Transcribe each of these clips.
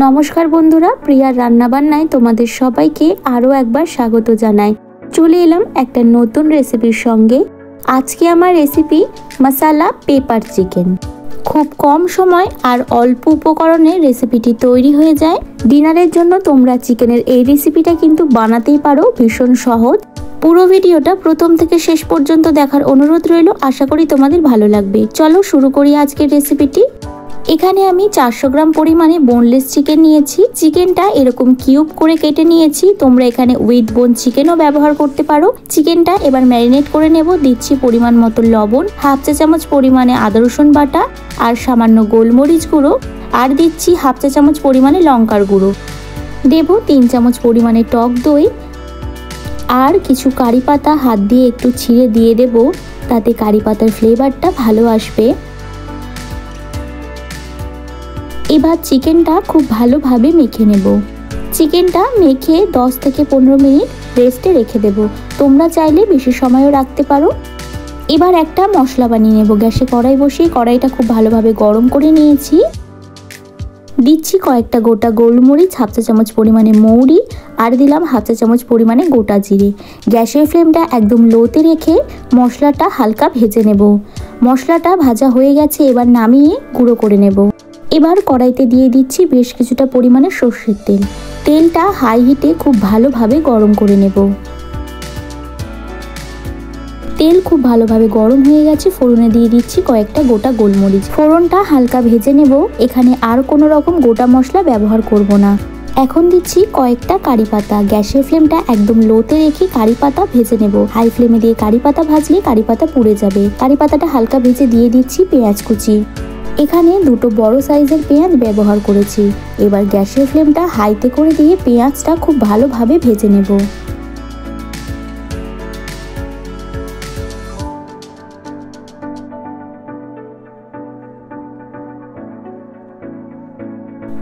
নমস্কার বন্ধুরা, প্রিয়ার রান্নাবান্নায় তোমাদের সবাইকে আরও একবার স্বাগত জানাই। চলে এলাম একটা নতুন রেসিপির সঙ্গে। আজকে আমার রেসিপি মশালা পেপার চিকেন। খুব কম সময় আর অল্প উপকরণে রেসিপিটি তৈরি হয়ে যায়। ডিনারের জন্য তোমরা চিকেনের এই রেসিপিটা কিন্তু বানাতেই পারো, ভীষণ সহজ। পুরো ভিডিওটা প্রথম থেকে শেষ পর্যন্ত দেখার অনুরোধ রইল, আশা করি তোমাদের ভালো লাগবে। চলো শুরু করি আজকের রেসিপিটি। এখানে আমি 400 গ্রাম পরিমাণে বোনলেস চিকেন নিয়েছি। চিকেনটা এরকম কিউব করে কেটে নিয়েছি। তোমরা এখানে উইথ বোন চিকেনও ব্যবহার করতে পারো। চিকেনটা এবার ম্যারিনেট করে নেব। দিচ্ছি পরিমাণ মতো লবণ, হাফ চা চামচ পরিমাণে আদা রসুন বাটা আর সামান্য গোলমরিচ গুঁড়ো, আর দিচ্ছি হাফ চা চামচ পরিমাণে লঙ্কার গুঁড়ো। দেব 3 চামচ পরিমাণে টক দই আর কিছু কারি পাতা হাত দিয়ে একটু ছিঁড়ে দিয়ে দেব, তাতে কারি পাতার ফ্লেভারটা ভালো আসবে। এবার চিকেনটা খুব ভালোভাবে মেখে নেব। চিকেনটা মেখে 10 থেকে 15 মিনিট রেস্টে রেখে দেব। তোমরা চাইলে বেশি সময়ও রাখতে পারো। এবার একটা মশলা বানিয়ে নেব। গ্যাসে কড়াই বসিয়ে কড়াইটা খুব ভালোভাবে গরম করে নিয়েছি। দিচ্ছি কয়েকটা গোটা গোলমরিচ, হাফ চা চামচ পরিমাণে মৌরি আর দিলাম হাফ চা চামচ পরিমাণে গোটা জিরে। গ্যাসের ফ্লেমটা একদম লোতে রেখে মশলাটা হালকা ভেজে নেব। মশলাটা ভাজা হয়ে গেছে, এবার নামিয়ে গুঁড়ো করে নেব। এবার কড়াইতে দিয়ে দিচ্ছি বেশ কিছুটা পরিমাণে সর্ষের তেল। তেলটা হাই হিটে খুব ভালোভাবে গরম করে নেব। তেল খুব ভালোভাবে গরম হয়ে গেছে। ফোড়নে দিয়ে দিচ্ছি কয়েকটা গোটা গোলমরিচ। ফোড়নটা হালকা ভেজে নেব। এখানে আর কোনো রকম গোটা মশলা ব্যবহার করব না। এখন দিচ্ছি কয়েকটা কারি পাতা। গ্যাসের ফ্লেমটা একদম লোতে রেখে কারি পাতা ভেজে নেব। হাই ফ্লেমে দিয়ে কারি পাতা ভাজলে কারি পাতা পুড়ে যাবে। কারি পাতাটা হালকা ভেজে দিয়ে দিচ্ছি পেঁয়াজ কুচি। এখানে দুটো বড় সাইজের পেঁয়াজ ব্যবহার করেছি। এবার গ্যাসের ফ্লেমটা হাইতে করে দিয়ে পেঁয়াজটা খুব ভালোভাবে ভেজে নেব।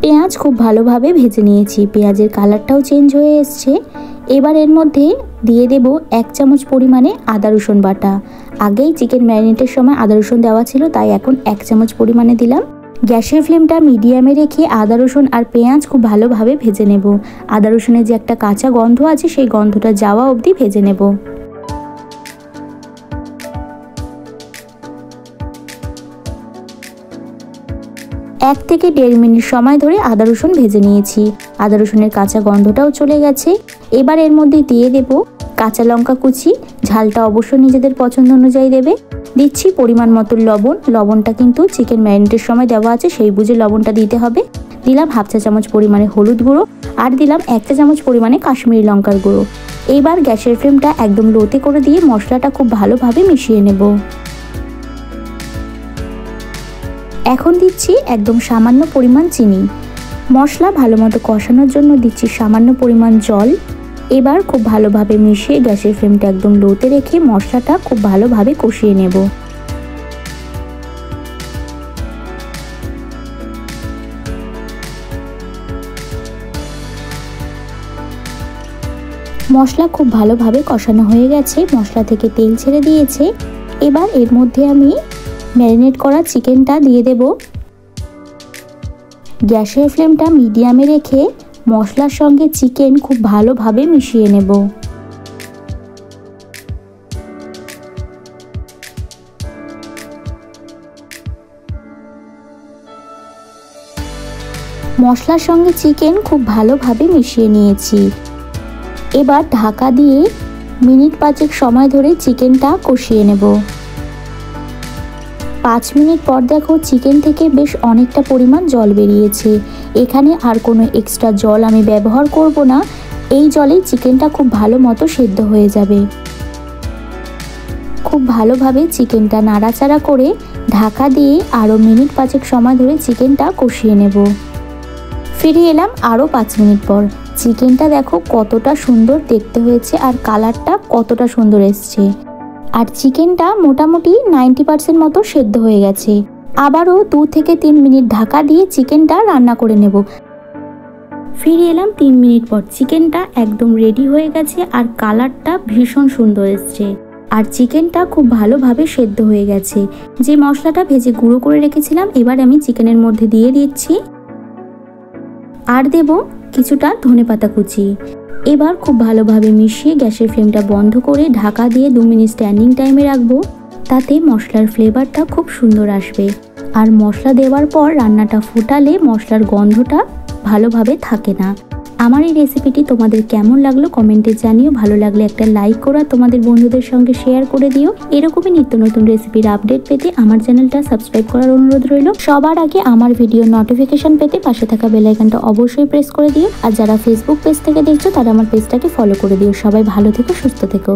পেঁয়াজ খুব ভালোভাবে ভেজে নিয়েছি। পেঁয়াজের কালারটাও চেঞ্জ হয়ে এসছে। এবার এর মধ্যে দিয়ে দেব 1 চামচ পরিমাণে আদা রসুন বাটা। আগেই চিকেন ম্যারিনেটের সময় আদা রসুন দেওয়া ছিল, তাই এখন 1 চামচ পরিমাণে দিলাম। গ্যাসের ফ্লেমটা মিডিয়ামে রেখে আদা রসুন আর পেঁয়াজ খুব ভালোভাবে ভেজে নেব। আদা রসুনের যে একটা কাঁচা গন্ধ আছে, সেই গন্ধটা যাওয়া অবধি ভেজে নেব। এক থেকে 1.5 মিনিট সময় ধরে আদা রসুন ভেজে নিয়েছি। আদা রসুনের কাঁচা গন্ধটাও চলে গেছে। এবার এর মধ্যে দিয়ে দেব কাঁচা লঙ্কা কুচি। ঝালটা অবশ্যই নিজেদের পছন্দ অনুযায়ী দেবে। দিচ্ছি পরিমাণ মতো লবণ। লবণটা কিন্তু চিকেন ম্যারিনেটের সময় দেওয়া আছে, সেই বুঝে লবণটা দিতে হবে। দিলাম হাফ চা চামচ পরিমাণে হলুদ গুঁড়ো আর দিলাম 1 চা চামচ পরিমাণে কাশ্মীরি লঙ্কার গুঁড়ো। এইবার গ্যাসের ফ্লেমটা একদম লোতে করে দিয়ে মশলাটা খুব ভালোভাবে মিশিয়ে নেব। এখন দিচ্ছি একদম সামান্য পরিমাণ চিনি। মশলা ভালো মতো কষানোর জন্য দিচ্ছি সামান্য পরিমাণ জল। এবার খুব ভালোভাবে মিশিয়ে গ্যাসের ফ্লেমটা একদম লোতে রেখে মশলাটা খুব ভালোভাবে কষিয়ে নেব। মশলা খুব ভালোভাবে কষানো হয়ে গেছে। মশলা থেকে তেল ছেড়ে দিয়েছে। এবার এর মধ্যে আমি ম্যারিনেট করা চিকেনটা দিয়ে দেব। গ্যাসের ফ্লেমটা মিডিয়ামে রেখে মশলার সঙ্গে চিকেন খুব ভালোভাবে মিশিয়ে নেব। মশলার সঙ্গে চিকেন খুব ভালোভাবে মিশিয়ে নিয়েছি। এবার ঢাকা দিয়ে মিনিট 5 সময় ধরে চিকেনটা কষিয়ে নেব। 5 মিনিট পর দেখো চিকেন থেকে বেশ অনেকটা পরিমাণ জল বেরিয়েছে। এখানে আর কোনো এক্সট্রা জল আমি ব্যবহার করব না। এই জলেই চিকেনটা খুব ভালো মতো সেদ্ধ হয়ে যাবে। খুব ভালোভাবে চিকেনটা নাড়াচাড়া করে ঢাকা দিয়ে আরও মিনিট 5 সময় ধরে চিকেনটা কষিয়ে নেব। ফিরে এলাম আরও 5 মিনিট পর। চিকেনটা দেখো কতটা সুন্দর দেখতে হয়েছে আর কালারটা কতটা সুন্দর এসছে। আর চিকেনটা মোটামুটি 90% মতো সেদ্ধ হয়ে গেছে। আবারও 2 থেকে 3 মিনিট ঢাকা দিয়ে চিকেনটা রান্না করে নেব। ফিরে এলাম 3 মিনিট পর। চিকেনটা একদম রেডি হয়ে গেছে আর কালারটা ভীষণ সুন্দর এসছে। আর চিকেনটা খুব ভালোভাবে সেদ্ধ হয়ে গেছে। যে মশলাটা ভেজে গুঁড়ো করে রেখেছিলাম এবার আমি চিকেনের মধ্যে দিয়ে দিচ্ছি। আর দেব কিছুটা ধনেপাতা কুচি। এবার খুব ভালোভাবে মিশিয়ে গ্যাসের ফ্লেমটা বন্ধ করে ঢাকা দিয়ে 2 মিনিট স্ট্যান্ডিং টাইমে রাখবো। তাতে মশলার ফ্লেভারটা খুব সুন্দর আসবে। আর মশলা দেওয়ার পর রান্নাটা ফোটালে মশলার গন্ধটা ভালোভাবে থাকে না। আমার এই রেসিপিটি তোমাদের কেমন লাগলো কমেন্টে জানিও। ভালো লাগলে একটা লাইক করো, তোমাদের বন্ধুদের সঙ্গে শেয়ার করে দিও। এরকমই নিত্য নতুন রেসিপির আপডেট পেতে আমার চ্যানেলটা সাবস্ক্রাইব করার অনুরোধ রইল। সবার আগে আমার ভিডিও নোটিফিকেশন পেতে পাশে থাকা বেল আইকনটা অবশ্যই প্রেস করে দিও। আর যারা ফেসবুক পেজ থেকে দেখছো তারা আমার পেজটাকে ফলো করে দিও। সবাই ভালো থেকো, সুস্থ থেকো।